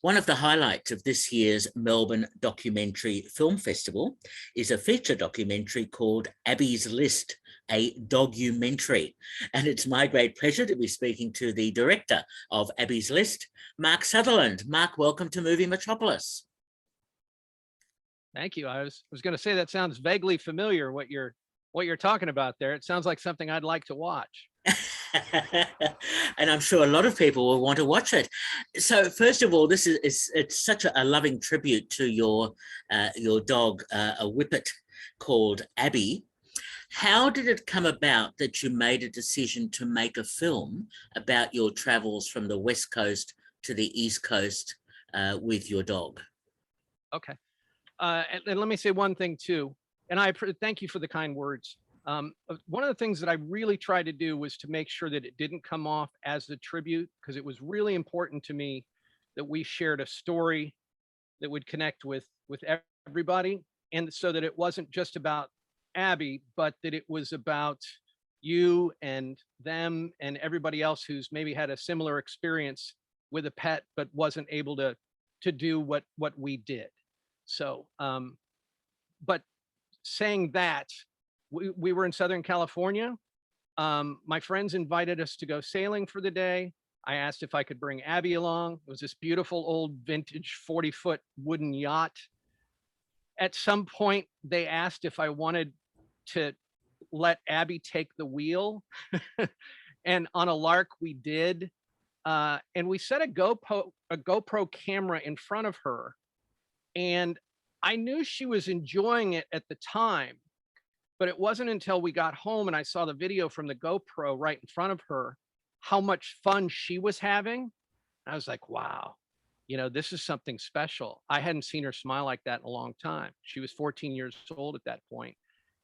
One of the highlights of this year's Melbourne Documentary Film Festival is a feature documentary called Abby's List, a Dogumentary. And it's my great pleasure to be speaking to the director of Abby's List, Mark Sutherland. Mark, welcome to Movie Metropolis. Thank you. I was going to say that sounds vaguely familiar, what you're talking about there. It sounds like something I'd like to watch. And I'm sure a lot of people will want to watch it. So first of all, it's such a loving tribute to your dog, a whippet called Abby. How did it come about that you made a decision to make a film about your travels from the West Coast to the East Coast with your dog? Okay. And let me say one thing too, and I thank you for the kind words. One of the things that I really tried to do was to make sure that it didn't come off as a tribute, because it was really important to me that we shared a story that would connect with everybody, and so that it wasn't just about Abby, but that it was about you and them and everybody else who's maybe had a similar experience with a pet but wasn't able to do what we did. So, but saying that, we were in Southern California. My friends invited us to go sailing for the day. I asked if I could bring Abby along. It was this beautiful old vintage 40-foot wooden yacht. At some point, they asked if I wanted to let Abby take the wheel. And on a lark, we did. And we set a GoPro camera in front of her. And I knew she was enjoying it at the time. But it wasn't until we got home and I saw the video from the GoPro right in front of her, how much fun she was having. I was like, wow, this is something special. I hadn't seen her smile like that in a long time. She was 14 years old at that point.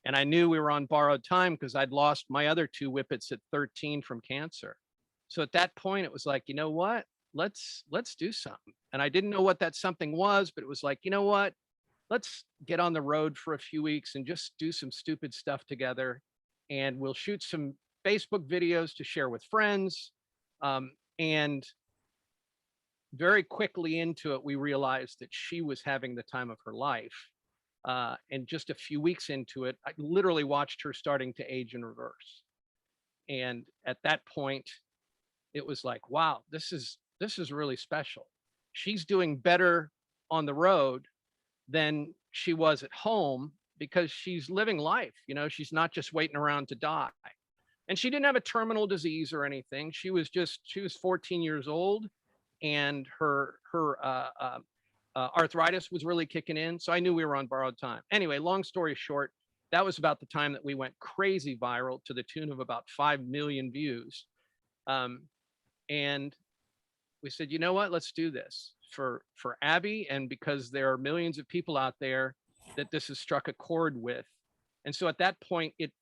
And I knew we were on borrowed time because I'd lost my other two whippets at 13 from cancer. So at that point, it was like, you know what? Let's do something. And I didn't know what that something was, but it was like, you know what? Let's get on the road for a few weeks and just do some stupid stuff together. And we'll shoot some Facebook videos to share with friends. And very quickly into it, we realized that she was having the time of her life. And just a few weeks into it, I literally watched her starting to age in reverse. And at that point, it was like, wow, this is really special. She's doing better on the road than she was at home because she's living life. She's not just waiting around to die. And she didn't have a terminal disease or anything. She was 14 years old, and her arthritis was really kicking in. So I knew we were on borrowed time. Anyway, long story short, that was about the time that we went crazy viral to the tune of about 5 million views. And we said, you know what, let's do this for Abby, and because there are millions of people out there that this has struck a chord with. And so at that point, it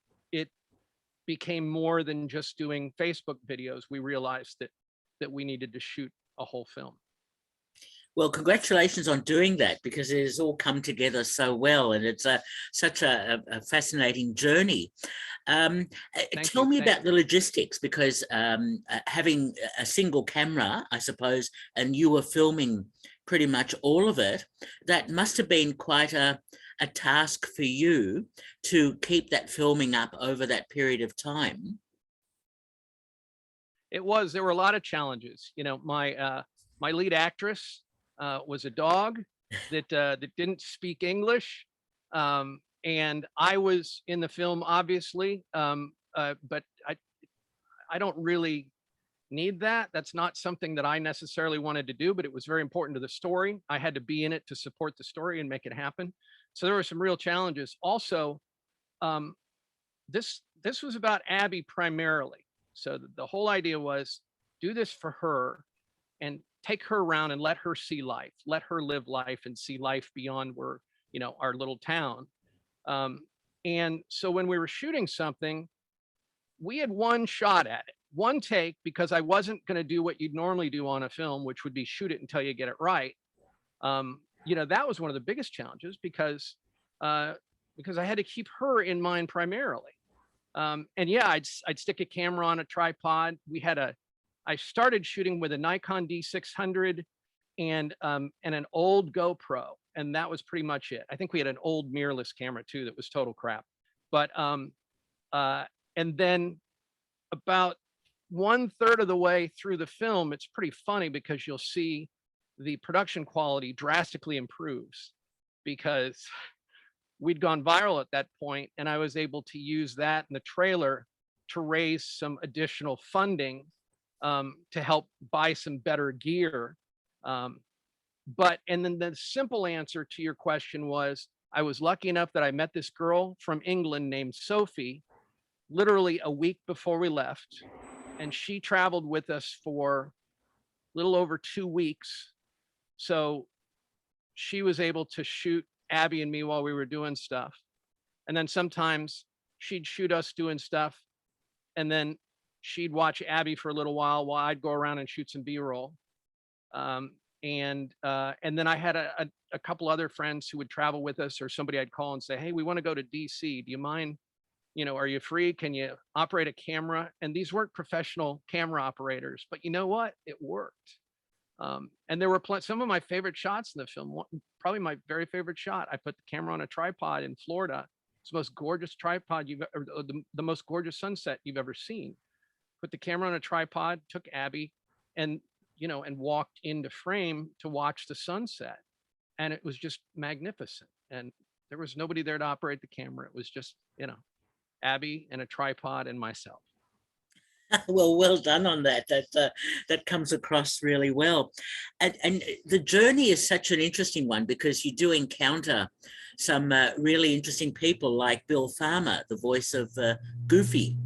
became more than just doing Facebook videos. We realized that we needed to shoot a whole film. Well, congratulations on doing that, because it has all come together so well, and it's such a fascinating journey. Tell me about the logistics, because having a single camera, I suppose, and you were filming pretty much all of it, that must have been quite a task for you to keep that filming up over that period of time. It was. There were a lot of challenges. My lead actress was a dog that didn't speak English. And I was in the film, obviously, but I don't really need that. That's not something that I necessarily wanted to do, but it was very important to the story. I had to be in it to support the story and make it happen. So there were some real challenges. Also, this was about Abby primarily. So the whole idea was do this for her and take her around and let her see life, let her live life and see life beyond where, our little town. And so when we were shooting something, we had one shot at it, one take, because I wasn't going to do what you'd normally do on a film, which would be shoot it until you get it right. That was one of the biggest challenges because I had to keep her in mind primarily. And yeah, I'd stick a camera on a tripod. I started shooting with a Nikon D600 and an old GoPro, and that was pretty much it. I think we had an old mirrorless camera too that was total crap. But uh, and then about 1/3 of the way through the film, it's pretty funny because you'll see the production quality drastically improves because we'd gone viral at that point, and I was able to use that in the trailer to raise some additional funding to help buy some better gear. Um, and then the simple answer to your question was I was lucky enough that I met this girl from England named Sophie literally a week before we left. And she traveled with us for a little over 2 weeks. So she was able to shoot Abby and me while we were doing stuff. And then sometimes she'd shoot us doing stuff. And then she'd watch Abby for a little while I'd go around and shoot some B-roll. And then I had a couple other friends who would travel with us, or somebody I'd call and say, hey, we want to go to DC. Do you mind? Are you free? Can you operate a camera? And these weren't professional camera operators, but you know what? It worked. And there were some of my favorite shots in the film. Probably my very favorite shot. I put the camera on a tripod in Florida. It's the most gorgeous tripod the most gorgeous sunset you've ever seen. Put the camera on a tripod, took Abby, and walked into frame to watch the sunset. And it was just magnificent. And there was nobody there to operate the camera. It was just, Abby and a tripod and myself. Well done on that. That comes across really well. And the journey is such an interesting one because you do encounter some really interesting people like Bill Farmer, the voice of Goofy.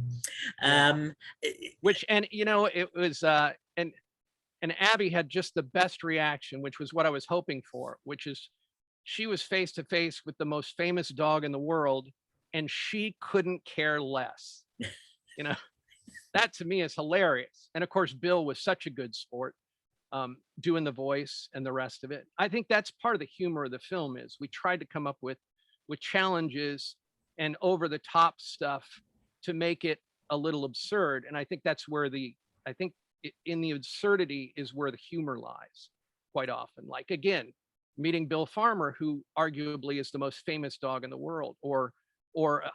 It was and Abby had just the best reaction, which was what I was hoping for, which is she was face to face with the most famous dog in the world, and she couldn't care less. That to me is hilarious. And of course, Bill was such a good sport, doing the voice and the rest of it. I think that's part of the humor of the film is we tried to come up with challenges and over the top stuff to make it a little absurd. And I think that's where in the absurdity is where the humor lies quite often. Like, again, meeting Bill Farmer, who arguably is the most famous dog in the world, or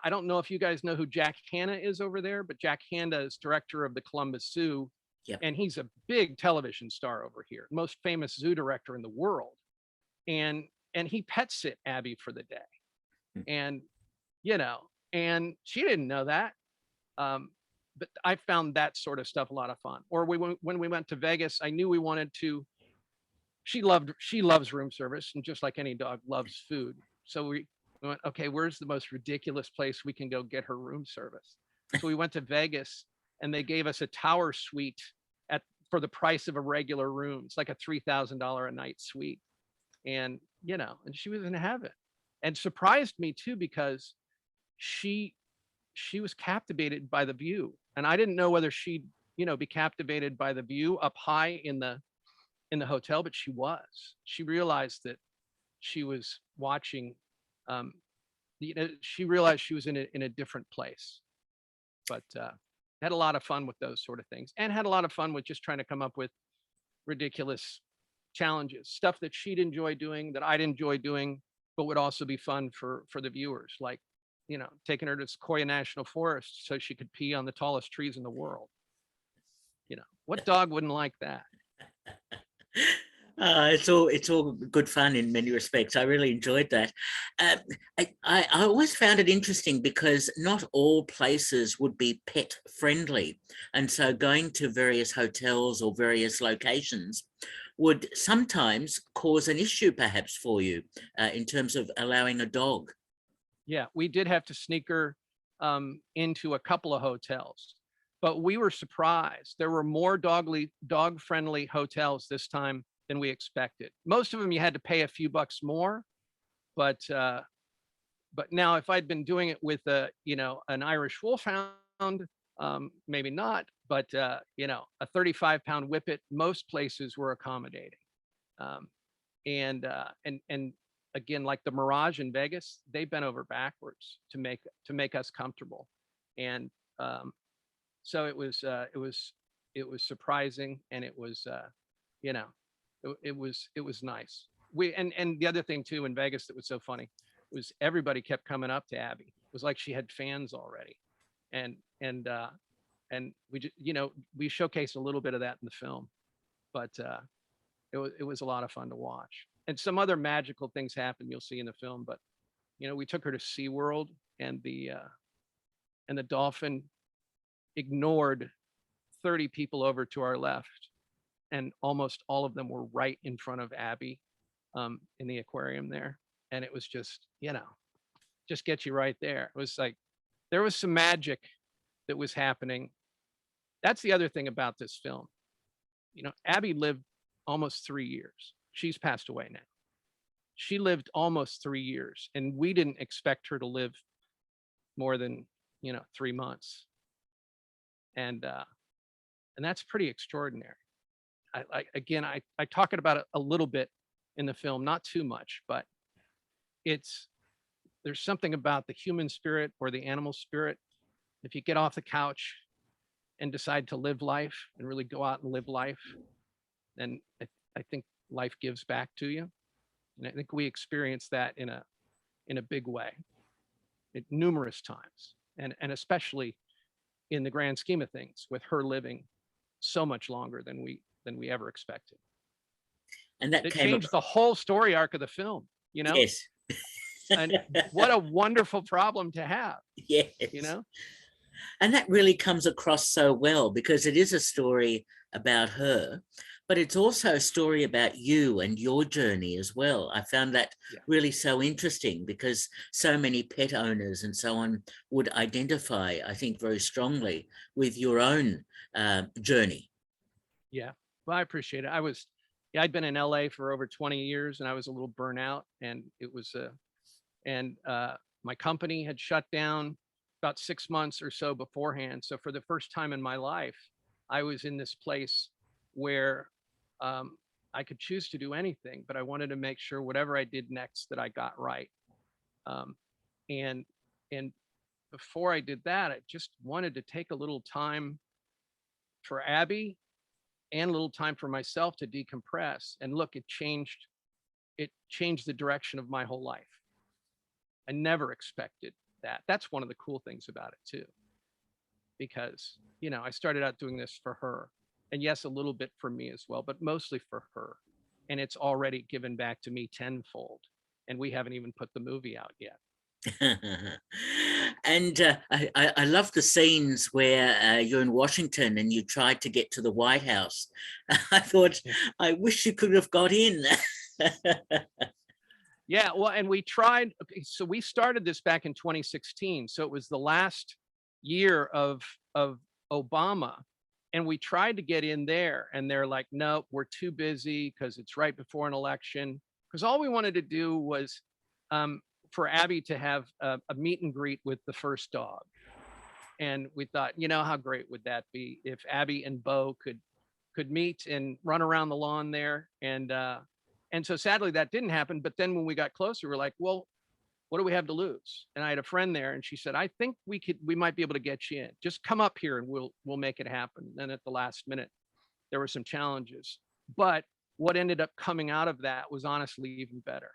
I don't know if you guys know who Jack Hanna is over there, but Jack Hanna is director of the Columbus Zoo. Yep. And he's a big television star over here, most famous zoo director in the world. And he pet sit Abby for the day. And, and she didn't know that. But I found that sort of stuff a lot of fun. Or when we went to Vegas, I knew we wanted to, she loves room service, and just like any dog loves food. So we went, okay, where's the most ridiculous place we can go get her room service? So we went to Vegas, and they gave us a tower suite for the price of a regular room. It's like a $3,000 a night suite. And, and she was in heaven, and surprised me too, because she was captivated by the view. And I didn't know whether she'd, be captivated by the view up high in the hotel, but she realized that she was watching, she realized she was in a different place. But had a lot of fun with those sort of things, and had a lot of fun with just trying to come up with ridiculous challenges, stuff that she'd enjoy doing, that I'd enjoy doing, but would also be fun for the viewers. Like, taking her to Sequoia National Forest so she could pee on the tallest trees in the world. What dog wouldn't like that? It's all good fun in many respects. I really enjoyed that. I always found it interesting because not all places would be pet friendly. And so going to various hotels or various locations would sometimes cause an issue perhaps for you in terms of allowing a dog. Yeah, we did have to sneak her into a couple of hotels, but we were surprised. There were more dog-friendly hotels this time than we expected. Most of them you had to pay a few bucks more, but now if I'd been doing it with an Irish Wolfhound, maybe not, but a 35-pound Whippet, most places were accommodating. And again, like the Mirage in Vegas, they bent over backwards to make us comfortable. And so it was surprising, and it was It was nice. And the other thing too in Vegas that was so funny was everybody kept coming up to Abby. It was like she had fans already, and and uh, and we just, we showcased a little bit of that in the film, but it was a lot of fun to watch. And some other magical things happen you'll see in the film, but we took her to SeaWorld, and the dolphin ignored 30 people over to our left, and almost all of them were right in front of Abby in the aquarium there. And it was just, just get you right there. It was like, there was some magic that was happening. That's the other thing about this film. Abby lived almost 3 years. She's passed away now. She lived almost 3 years, and we didn't expect her to live more than, 3 months. And that's pretty extraordinary. I talk about it a little bit in the film, not too much, but there's something about the human spirit or the animal spirit. If you get off the couch and decide to live life and really go out and live life, then I think life gives back to you. And I think we experience that in a big way, numerous times, and especially in the grand scheme of things, with her living so much longer than we ever expected. And that it changed the whole story arc of the film. Yes. And what a wonderful problem to have. Yes. And that really comes across so well, because it is a story about her, but it's also a story about you and your journey as well. I found that really so interesting, because so many pet owners and so on would identify, I think, very strongly with your own journey. Yeah, well, I appreciate it. I'd been in LA for over 20 years, and I was a little burnout, and my company had shut down about 6 months or so beforehand. So for the first time in my life, I was in this place where I could choose to do anything, but I wanted to make sure whatever I did next that I got right. And before I did that, I just wanted to take a little time for Abby and a little time for myself to decompress. And look, it changed the direction of my whole life. I never expected that. That's one of the cool things about it too, because, I started out doing this for her, and yes, a little bit for me as well, but mostly for her. And it's already given back to me tenfold. And we haven't even put the movie out yet. And I love the scenes where you're in Washington and you tried to get to the White House. I thought, I wish you could have got in. Yeah, well, and we tried. So we started this back in 2016. So it was the last year of Obama. And we tried to get in there, and they're like, nope, we're too busy because it's right before an election. Because all we wanted to do was for Abby to have a meet and greet with the first dog. And we thought, how great would that be if Abby and Bo could meet and run around the lawn there. And so sadly that didn't happen. But then when we got closer, we're like, well, what do we have to lose? And I had a friend there, and she said, I think we might be able to get you in. Just come up here and we'll make it happen. And then at the last minute, there were some challenges. But what ended up coming out of that was honestly even better,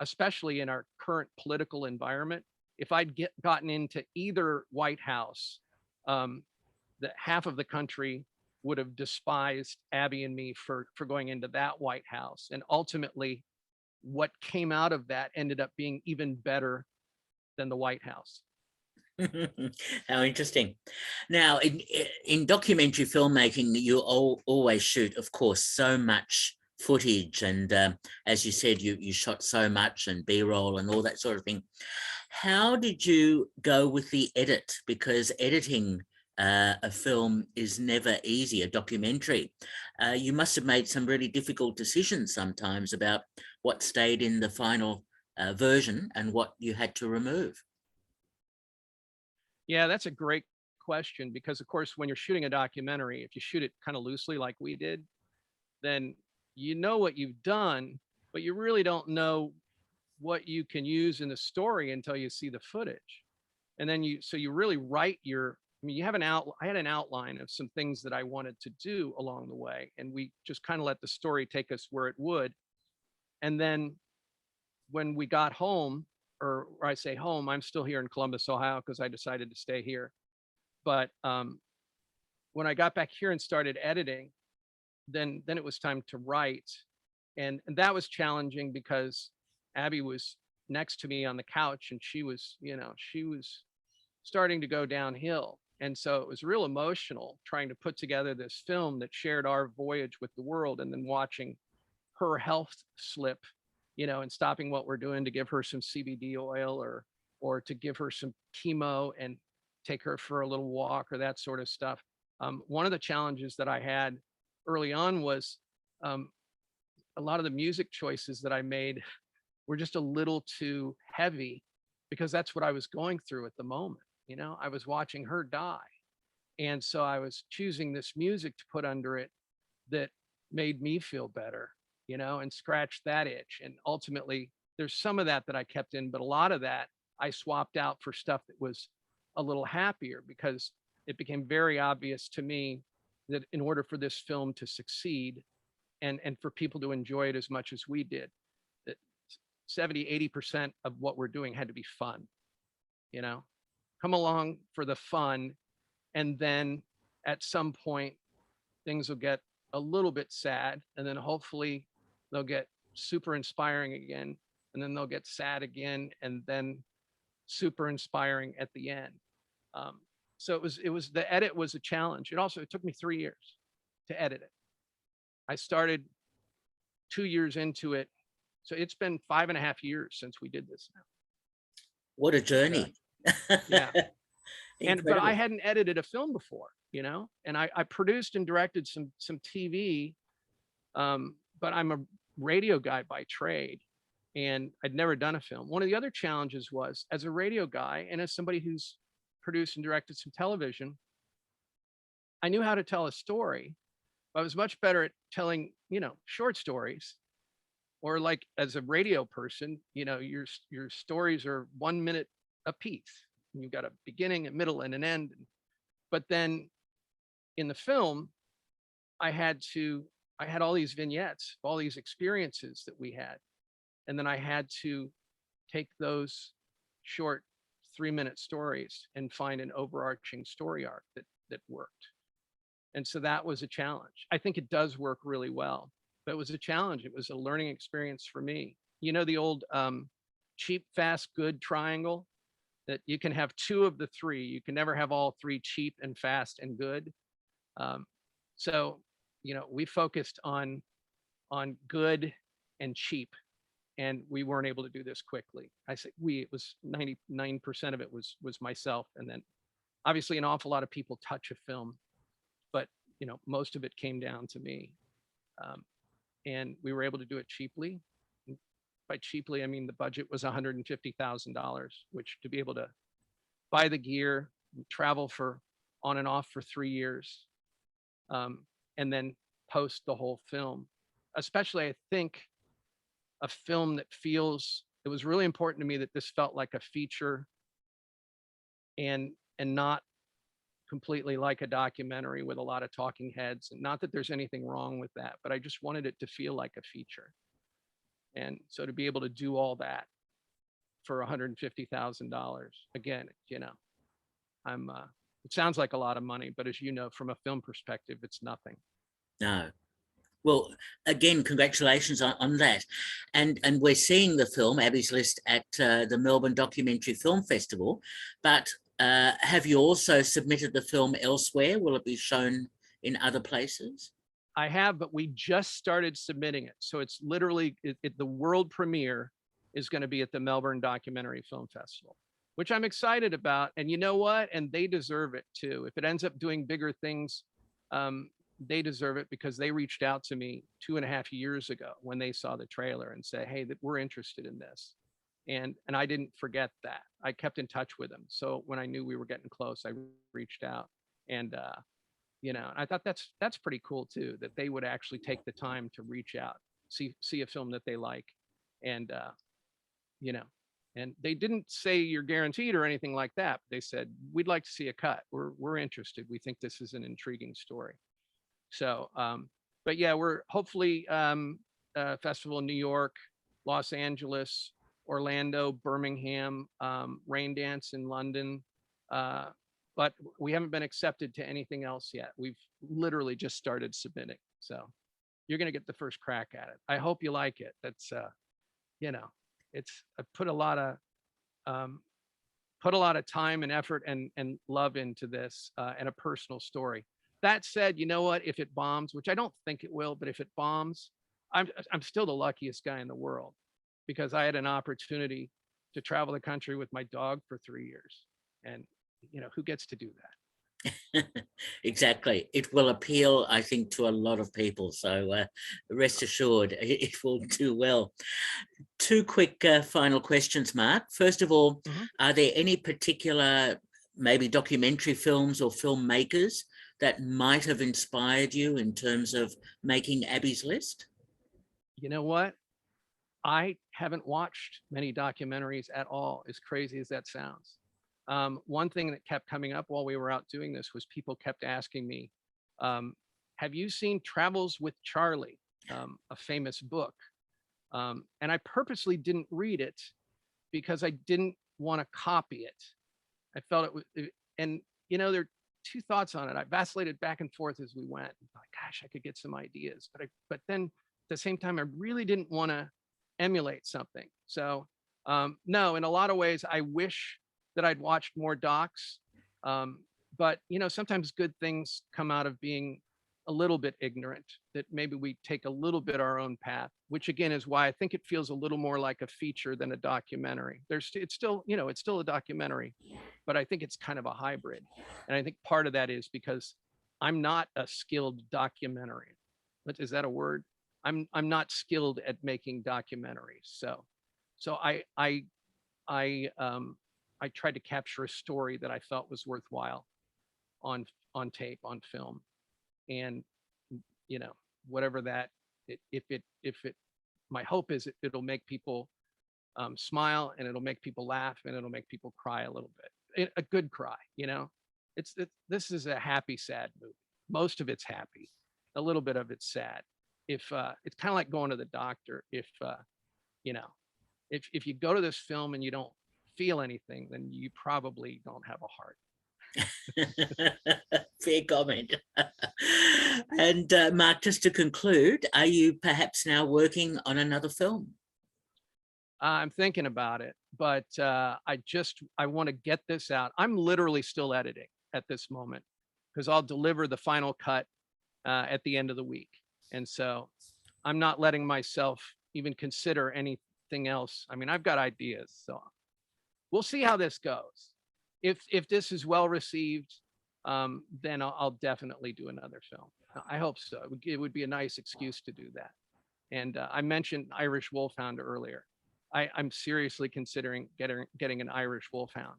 especially in our current political environment. If I'd gotten into either White House, the half of the country would have despised Abby and me for going into that White House. And ultimately, what came out of that ended up being even better than the White House. How interesting. Now, in documentary filmmaking, you always shoot, of course, so much footage. And as you said, you shot so much, and B-roll and all that sort of thing. How did you go with the edit? Because editing a film is never easy, a documentary. You must have made some really difficult decisions sometimes about what stayed in the final version and what you had to remove. Yeah, that's a great question, because of course, when you're shooting a documentary, if you shoot it kind of loosely like we did, then you know what you've done, but you really don't know what you can use in the story until you see the footage. And then you really write your I mean, I had an outline of some things that I wanted to do along the way, and we just kind of let the story take us where it would. And then when we got home, or I say home, I'm still here in Columbus, Ohio, because I decided to stay here. But when I got back here and started editing, then it was time to write. And that was challenging because Abby was next to me on the couch, and she was starting to go downhill. And so it was real emotional trying to put together this film that shared our voyage with the world, and then watching her health slip, and stopping what we're doing to give her some CBD oil, or to give her some chemo and take her for a little walk, or that sort of stuff. One of the challenges that I had early on was a lot of the music choices that I made were just a little too heavy, because that's what I was going through at the moment. I was watching her die. And so I was choosing this music to put under it that made me feel better, and scratch that itch. And ultimately, there's some of that I kept in, but a lot of that I swapped out for stuff that was a little happier, because it became very obvious to me that in order for this film to succeed, and for people to enjoy it as much as we did, that 70-80% of what we're doing had to be fun. Come along for the fun, and then at some point things will get a little bit sad, and then hopefully they'll get super inspiring again, and then they'll get sad again, and then super inspiring at the end. So it was the edit was a challenge. It took me 3 years to edit it. I started 2 years into it, so it's been 5.5 years since we did this now. What a journey. Yeah. But I hadn't edited a film before, and I produced and directed some TV, but I'm a radio guy by trade, and I'd never done a film. One of the other challenges was, as a radio guy and as somebody who's produced and directed some television, I knew how to tell a story, but I was much better at telling, short stories. Or like as a radio person, your stories are 1 minute a piece. You've got a beginning, a middle, and an end. But then in the film, I had all these vignettes, all these experiences that we had. And then I had to take those short 3-minute stories and find an overarching story arc that worked. And so that was a challenge. I think it does work really well, but it was a challenge. It was a learning experience for me. The old cheap, fast, good triangle, that you can have 2 of the 3. You can never have all 3 cheap and fast and good. So, we focused on good and cheap, and we weren't able to do this quickly. I say it was 99% of it was myself. And then obviously an awful lot of people touch a film, but most of it came down to me. And we were able to do it cheaply. By cheaply, I mean the budget was $150,000, which, to be able to buy the gear, travel for on and off for 3 years, and then post the whole film. Especially, I think, a film that it was really important to me that this felt like a feature, and not completely like a documentary with a lot of talking heads. And not that there's anything wrong with that, but I just wanted it to feel like a feature. And so to be able to do all that for $150,000, again, it sounds like a lot of money, but as you know, from a film perspective, it's nothing. No. Well, again, congratulations on that. And we're seeing the film, Abby's List, at the Melbourne Documentary Film Festival. But have you also submitted the film elsewhere? Will it be shown in other places? I have, but we just started submitting it. So it's literally, the world premiere is going to be at the Melbourne Documentary Film Festival, which I'm excited about. And you know what? And they deserve it too. If it ends up doing bigger things, they deserve it, because they reached out to me 2.5 years ago when they saw the trailer and say, hey, that we're interested in this. And I didn't forget that. I kept in touch with them. So when I knew we were getting close, I reached out. And I thought that's pretty cool too, that they would actually take the time to reach out, see a film that they like, and And they didn't say you're guaranteed or anything like that. They said, we'd like to see a cut. We're interested. We think this is an intriguing story. So, but yeah, we're hopefully festival in New York, Los Angeles, Orlando, Birmingham, Rain Dance in London. But we haven't been accepted to anything else yet. We've literally just started submitting. So you're going to get the first crack at it. I hope you like it. That's, you know, I put a lot of time and effort and love into this and a personal story. That said, you know what? If it bombs, which I don't think it will, but if it bombs, I'm still the luckiest guy in the world, because I had an opportunity to travel the country with my dog for 3 years. And, you know, who gets to do that? Exactly. It will appeal, I think, to a lot of people. So rest assured, it will do well. Two quick final questions, Mark. First of all, are there any particular, maybe documentary films or filmmakers that might have inspired you in terms of making Abby's List? You know what? I haven't watched many documentaries at all, as crazy as that sounds. One thing that kept coming up while we were out doing this was people kept asking me, have you seen Travels with Charlie, a famous book? And I purposely didn't read it because I didn't want to copy it. I felt it was, and you know, there are two thoughts on it. I vacillated back and forth as we went. Like, gosh, I could get some ideas, but then at the same time, I really didn't want to emulate something. So no, in a lot of ways, I wish that I'd watched more docs. But you know, sometimes good things come out of being a little bit ignorant, that maybe we take a little bit our own path, which again is why I think it feels a little more like a feature than a documentary. It's still, you know, it's still a documentary, but I think it's kind of a hybrid. And I think part of that is because I'm not a skilled documentarian. Is that a word? I'm not skilled at making documentaries. So I tried to capture a story that I felt was worthwhile on tape, on film. And, you know, whatever that, my hope is it'll make people smile, and it'll make people laugh, and it'll make people cry a little bit. A good cry, you know. This is a happy, sad movie. Most of it's happy, a little bit of it's sad. If it's kind of like going to the doctor. If you know, if you go to this film and you don't feel anything, then you probably don't have a heart. Fair comment. And Mark, just to conclude, are you perhaps now working on another film? I'm thinking about it, but I want to get this out. I'm literally still editing at this moment, because I'll deliver the final cut at the end of the week. And so I'm not letting myself even consider anything else. I mean, I've got ideas, so we'll see how this goes. If this is well received, then I'll definitely do another film. I hope so. It would be a nice excuse to do that. And I mentioned Irish Wolfhound earlier. I'm seriously considering getting an Irish Wolfhound,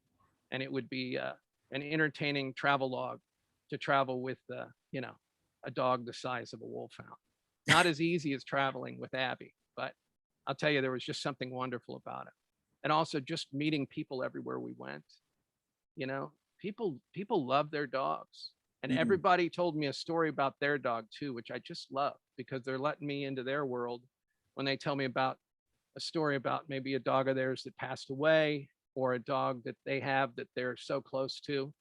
and it would be an entertaining travel log to travel with, you know, a dog the size of a wolfhound. Not as easy as traveling with Abby, but I'll tell you, there was just something wonderful about it. And also just meeting people everywhere we went. You know, people love their dogs, and everybody told me a story about their dog too, which I just love, because they're letting me into their world when they tell me about a story about maybe a dog of theirs that passed away, or a dog that they have that they're so close to.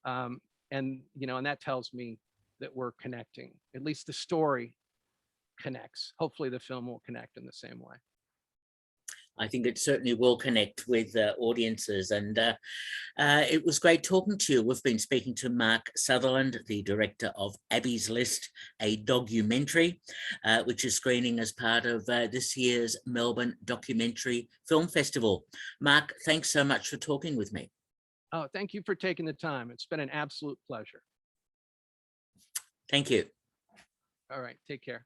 And, you know, and that tells me that we're connecting. At least the story connects. Hopefully the film will connect in the same way. I think it certainly will connect with audiences, and it was great talking to you. We've been speaking to Mark Sutherland, the director of Abby's List, a documentary, which is screening as part of this year's Melbourne Documentary Film Festival. Mark, thanks so much for talking with me. Oh, thank you for taking the time. It's been an absolute pleasure. Thank you. All right, take care.